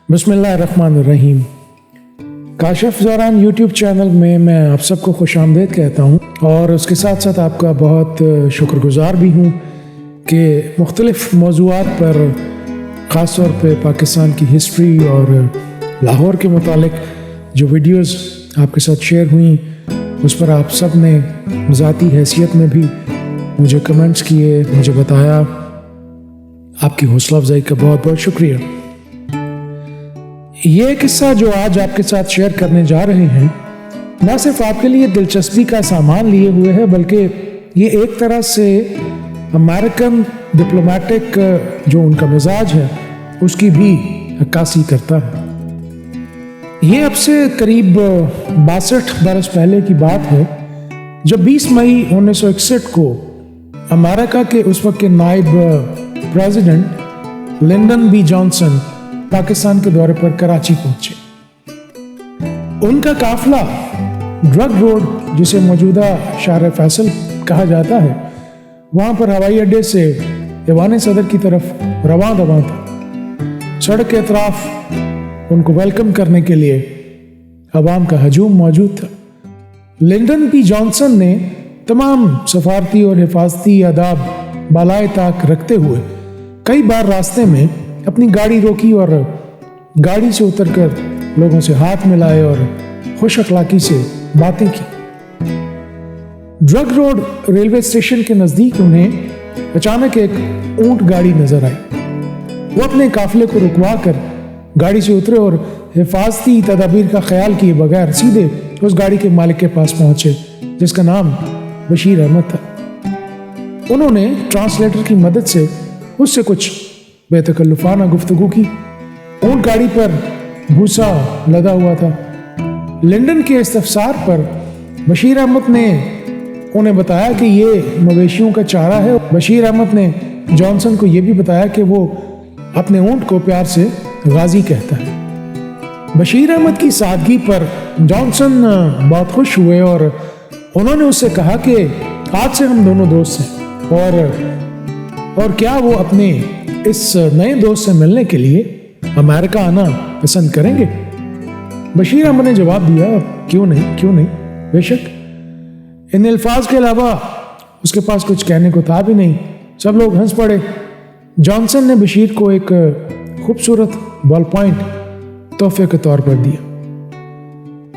बिस्मिल्लाहिर्रहमानिर्रहीम। Kashif ज़रान YouTube channel में मैं आप सबको खुश आमदीद कहता हूँ और उसके साथ साथ आपका बहुत शुक्रगुज़ार भी हूँ कि मुख्तलिफ़ मौज़ूआत पर ख़ास तौर पे पाकिस्तान की हिस्ट्री और लाहौर के मुतालिक जो वीडियोज़ आपके साथ शेयर हुई उस पर आप सब ने ज़ाती हैसियत में भी मुझे कमेंट्स किए, मुझे बताया। आपकी हौसला अफजाई का बहुत बहुत शुक्रिया। ये किस्सा जो आज आपके साथ शेयर करने जा रहे हैं ना सिर्फ आपके लिए दिलचस्पी का सामान लिए हुए है, बल्कि ये एक तरह से अमेरिकन डिप्लोमेटिक जो उनका मिजाज है उसकी भी अक्कासी करता है। ये अब से करीब 62 बरस पहले की बात है जब 20 मई 1961 को अमेरिका के उस वक्त के नायब president Lyndon B Johnson Pakistan के दौरे पर कराची पहुंचे। उनका काफिला ड्रग रोड, जिसे मौजूदा शाहर फैसल कहा जाता है, वहां पर हवाई अड्डे से ऐवान सदर की तरफ रवां दवां था। सड़क के अतराफ उनको वेलकम करने के लिए अवाम का हजूम मौजूद था। लिंडन बी जॉनसन ने तमाम सफारती और हिफाजती आदाब बालाए ताक रखते हुए कई बार रास्ते में अपनी गाड़ी रोकी और गाड़ी से उतरकर लोगों से हाथ मिलाए और खुश अखलाकी से बातें की। ड्रग रोड रेलवे स्टेशन के नजदीक उन्हें अचानक एक ऊंट गाड़ी नजर आई। वो अपने काफिले को रुकवा कर गाड़ी से उतरे और हिफाजती तदाबीर का ख्याल किए बगैर सीधे उस गाड़ी के मालिक के पास पहुंचे, जिसका नाम बशीर अहमद था। उन्होंने ट्रांसलेटर की मदद से उससे कुछ बेतकल्लुफाना गुफ्तगू की। ऊंट गाड़ी पर भूसा लदा हुआ था। लिंडन के इस्तफसार पर बशीर अहमद ने उन्हें बताया कि ये मवेशियों का चारा है। बशीर अहमद ने जॉनसन को यह भी बताया कि वो अपने ऊंट को प्यार से गाजी कहता है। बशीर अहमद की सादगी पर जॉनसन बहुत खुश हुए और उन्होंने उससे कहा कि आज से हम दोनों दोस्त हैं और क्या वो अपने इस नए दोस्त से मिलने के लिए अमेरिका आना पसंद करेंगे। बशीर अहमद ने जवाब दिया, क्यों नहीं, बेशक। इन अल्फाज के अलावा उसके पास कुछ कहने को था भी नहीं। सब लोग हंस पड़े। जॉनसन ने बशीर को एक खूबसूरत बॉल पॉइंट तोहफे के तौर पर दिया।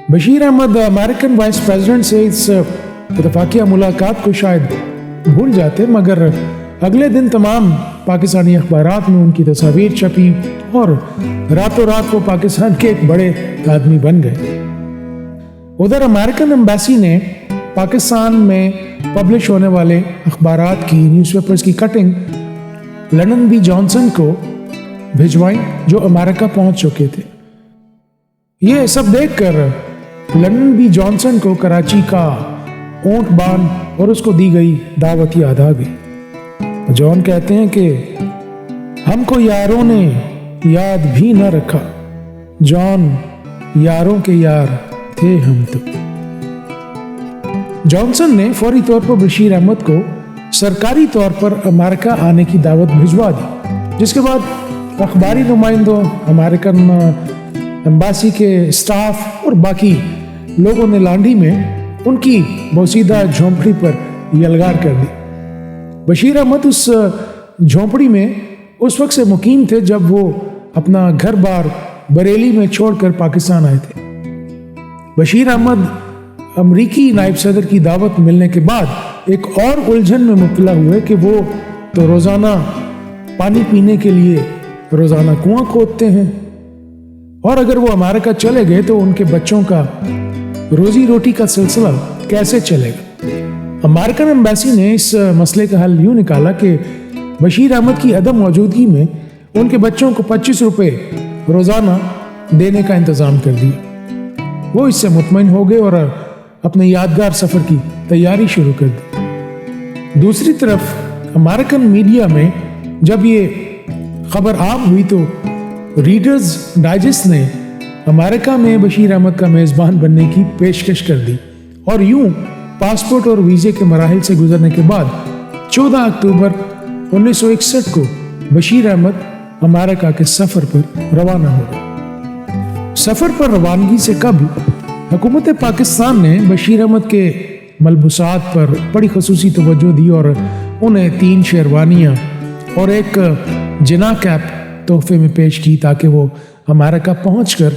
Bashir Ahmed American vice president से इस इत्तफाकिया मुलाकात को शायद भूल जाते, मगर अगले दिन तमाम पाकिस्तानी अखबारात में उनकी तस्वीर छपी और रातों रात वो पाकिस्तान के एक बड़े आदमी बन गए। उधर अमेरिकन एम्बेसी ने पाकिस्तान में पब्लिश होने वाले अखबारात की, न्यूज़पेपर्स की कटिंग लिंडन बी जॉनसन को भिजवाई, जो अमेरिका पहुंच चुके थे। ये सब देखकर लिंडन बी जॉनसन को कराची का ऊंट बांध और उसको दी गई दावत याद आ गई। जॉन कहते हैं कि हमको यारों ने याद भी न रखा, जॉन यारों के यार थे हम तो। जॉनसन ने फौरी तौर पर बशीर अहमद को सरकारी तौर पर अमेरिका आने की दावत भिजवा दी, जिसके बाद अखबारी नुमाइंदों, अमेरिकन एम्बेसी के स्टाफ और बाकी लोगों ने लांडी में उनकी बोसीदा झोंपड़ी पर यलगार कर दी। बशीर अहमद उस झोंपड़ी में उस वक्त से मुकीम थे जब वो अपना घर बार बरेली में छोड़कर पाकिस्तान आए थे। बशीर अहमद अमरीकी नायब सदर की दावत मिलने के बाद एक और उलझन में मुब्तला हुए कि वो तो रोजाना पानी पीने के लिए रोजाना कुआं खोदते हैं, और अगर वो अमेरिका चले गए तो उनके बच्चों का रोजी रोटी का सिलसिला कैसे चलेगा। अमेरिकन एम्बेसी ने इस मसले का हल यूं निकाला कि बशीर अहमद की अदम मौजूदगी में उनके बच्चों को 25 रुपए रोजाना देने का इंतजाम कर दिया। वो इससे मुतमईन हो गए और अपने यादगार सफर की तैयारी शुरू कर दी। दूसरी तरफ अमेरिकन मीडिया में जब ये खबर आम हुई तो रीडर्स डाइजेस्ट ने अमेरिका में बशीर अहमद का मेज़बान बनने की पेशकश कर दी और यूं पासपोर्ट और वीजे के मराहिल से गुजरने के बाद 14 अक्टूबर 1961 को बशीर अहमद अमेरिका के सफर पर रवाना हो गए। सफर पर रवानगी से कबल हुकूमत पाकिस्तान ने बशीर अहमद के मलबूसात पर बड़ी खसूसी तवज्जो दी और उन्हें 3 शेरवानियाँ और एक जिना कैप तोहफे में पेश की ताकि वो अमेरिका पहुंचकर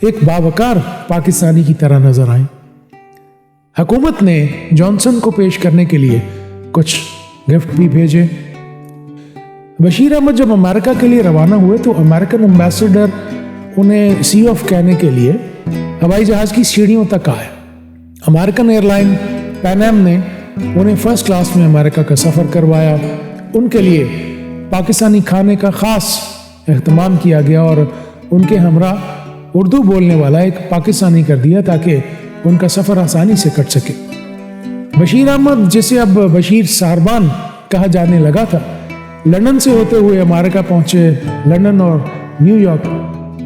एक बावकार पाकिस्तानी की तरह नजर आए। हुकूमत ने जॉनसन को पेश करने के लिए कुछ गिफ्ट भी भेजे। बशीर अहमद जब अमेरिका के लिए रवाना हुए तो अमेरिकन एम्बेसडर उन्हें सी ऑफ कहने के लिए हवाई जहाज की सीढ़ियों तक आए। अमेरिकन एयरलाइन पैन एम ने उन्हें फर्स्ट क्लास में अमेरिका का सफ़र करवाया। उनके लिए पाकिस्तानी खाने का ख़ास एहतमाम किया गया और उनके हमरा उर्दू बोलने वाला एक पाकिस्तानी कर दिया ताकि उनका सफ़र आसानी से कट सके। बशीर अहमद, जिसे अब बशीर सारबान कहा जाने लगा था, लंदन से होते हुए अमेरिका पहुंचे। लंदन और न्यूयॉर्क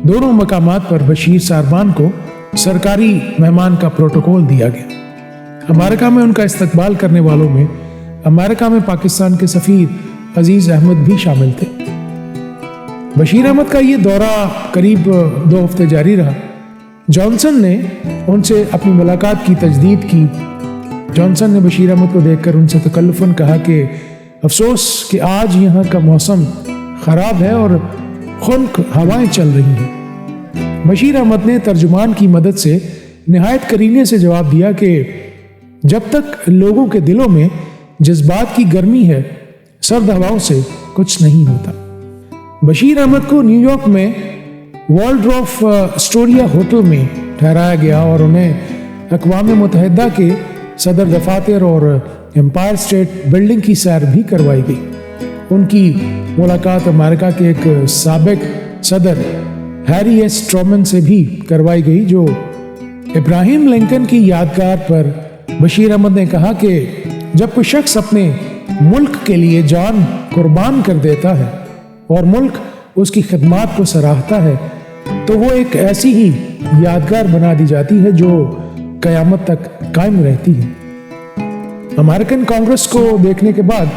दोनों मकामात पर बशीर सारबान को सरकारी मेहमान का प्रोटोकॉल दिया गया। अमेरिका में उनका इस्तकबाल करने वालों में अमेरिका में पाकिस्तान के सफ़ीर अजीज़ अहमद भी शामिल थे। बशीर अहमद का ये दौरा करीब 2 हफ्ते जारी रहा। जॉनसन ने उनसे अपनी मुलाकात की तजदीद की। जॉनसन ने बशीर अहमद को देखकर उनसे तकल्लुफ़न कहा कि अफसोस कि आज यहाँ का मौसम ख़राब है और खुनक हवाएं चल रही हैं। बशीर अहमद ने तर्जुमान की मदद से निहायत करीने से जवाब दिया कि जब तक लोगों के दिलों में जज्बात की गर्मी है, सर्द हवाओं से कुछ नहीं होता। बशीर अहमद को न्यूयॉर्क में वॉल्ड्रॉफ एस्टोरिया होटल में ठहराया गया और उन्हें अक़वाम मुत्तहिदा के सदर दफातर और एम्पायर स्टेट बिल्डिंग की सैर भी करवाई गई। उनकी मुलाकात अमेरिका के एक साबिक सदर हैरी एस ट्रूमन से भी करवाई गई, जो इब्राहिम लिंकन की यादगार पर बशीर अहमद ने कहा कि जब कोई शख्स अपने मुल्क के लिए जान कुर्बान कर देता है और मुल्क उसकी खिदमत को सराहता है तो वो एक ऐसी ही यादगार बना दी जाती है जो क़यामत तक कायम रहती है। अमेरिकन कांग्रेस को देखने के बाद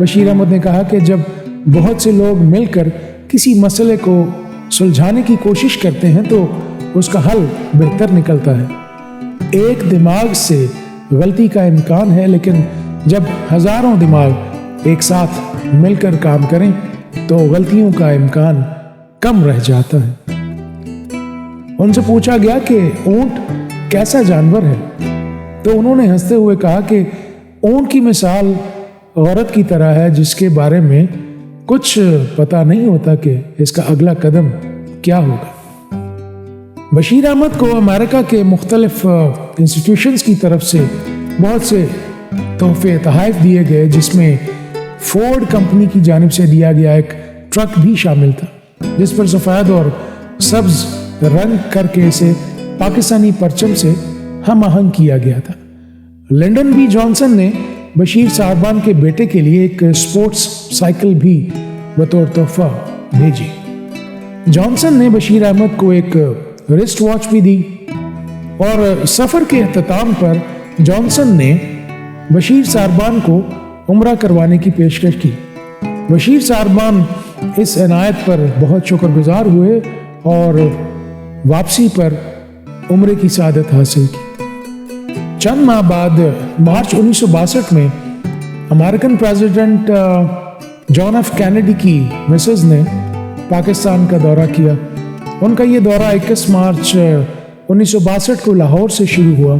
बशीर अहमद ने कहा कि जब बहुत से लोग मिलकर किसी मसले को सुलझाने की कोशिश करते हैं तो उसका हल बेहतर निकलता है। एक दिमाग से गलती का इम्कान है, लेकिन जब हजारों दिमाग एक साथ मिलकर काम करें तो गलतियों का इम्कान कम रह जाता है। उनसे पूछा गया कि ऊंट कैसा जानवर है, तो उन्होंने हंसते हुए कहा कि ऊंट की मिसाल औरत की तरह है जिसके बारे में कुछ पता नहीं होता कि इसका अगला कदम क्या होगा। बशीर अहमद को अमेरिका के मुख्तलिफ इंस्टीट्यूशंस की तरफ से बहुत से तोहफे तोहफ़ दिए गए, जिसमें फोर्ड कंपनी की जानिब से दिया गया एक ट्रक भी शामिल था जिस पर सफ़ेद और सब्ज रंग करके इसे पाकिस्तानी परचम से हम आहंग किया गया था। लिंडन बी जॉनसन ने बशीर सारबान के बेटे के लिए एक स्पोर्ट्स साइकिल भी बतौर तोहफा भेजी। जॉनसन ने बशीर अहमद को एक रिस्ट वॉच भी दी और सफ़र के अख्ताम पर जॉनसन ने बशीर सारबान को उम्रा करवाने की पेशकश की। बशीर सारबान इस इनायत पर बहुत शुक्रगुजार हुए और वापसी पर उम्रे की सादत हासिल की। चंद माह बाद मार्च 1962 में American president John F Kennedy की मिसेज ने पाकिस्तान का दौरा किया। उनका ये दौरा 21 मार्च 1962 को लाहौर से शुरू हुआ।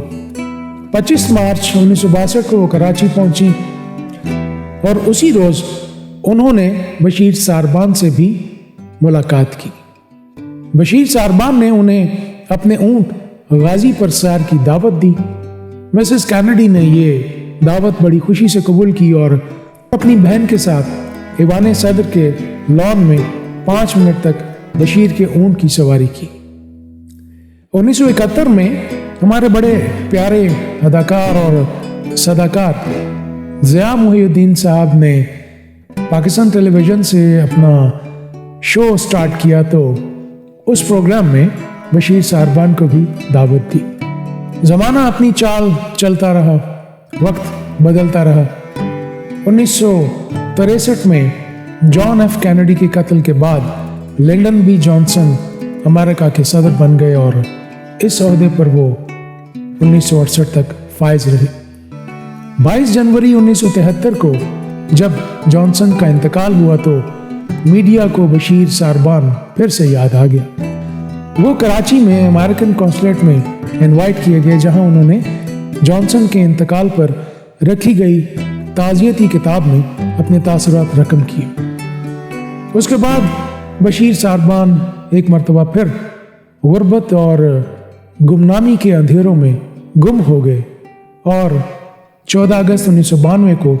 25 मार्च 1962 को वो कराची पहुंची और उसी रोज़ उन्होंने बशीर सारबान से भी मुलाकात की। बशीर सारबान ने उन्हें अपने ऊंट गाजी पर सैर की दावत दी। मिसेस कैनेडी ने ये दावत बड़ी खुशी से कबूल की और अपनी बहन के साथ ईवान सदर के लॉन में 5 मिनट तक बशीर के ऊंट की सवारी की। 1971 में हमारे बड़े प्यारे अदाकार और सदाकार ज़िया मुहिउद्दीन साहब ने पाकिस्तान टेलीविज़न से अपना शो स्टार्ट किया तो उस प्रोग्राम में बशीर सारबान को भी दावत दी। ज़माना अपनी चाल चलता रहा। وقت بدلتا رہا۔ 1963 میں جان ایف کینیڈی کے قتل کے بعد لنڈن بی جانسن امریکہ کے صدر بن گئے اور اس عہدے پر وہ 1968 تک فائز رہے۔ 22 جنوری 1973 کو جب جانسن کا انتقال ہوا تو میڈیا کو بشیر ساربان پھر سے یاد آ گیا۔ وہ کراچی میں امریکن کونسولیٹ میں انوائٹ کیے گئے، جہاں انہوں نے جانسن کے انتقال پر رکھی گئی تعزیتی کتاب میں اپنے تاثرات رقم کیے۔ اس کے بعد بشیر ساربان ایک مرتبہ پھر غربت اور گمنامی کے اندھیروں میں گم ہو گئے، اور 14 اگست 1992 کو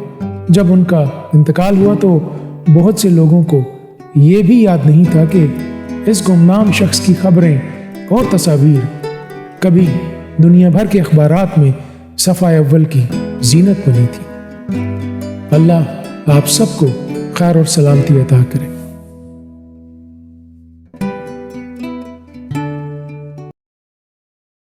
جب ان کا انتقال ہوا تو بہت سے لوگوں کو یہ بھی یاد نہیں تھا کہ اس گمنام شخص کی خبریں اور تصاویر کبھی دنیا بھر کے اخبارات میں صفحہ اول کی زینت بنی تھی۔ اللہ آپ سب کو خیر اور سلامتی عطا کرے۔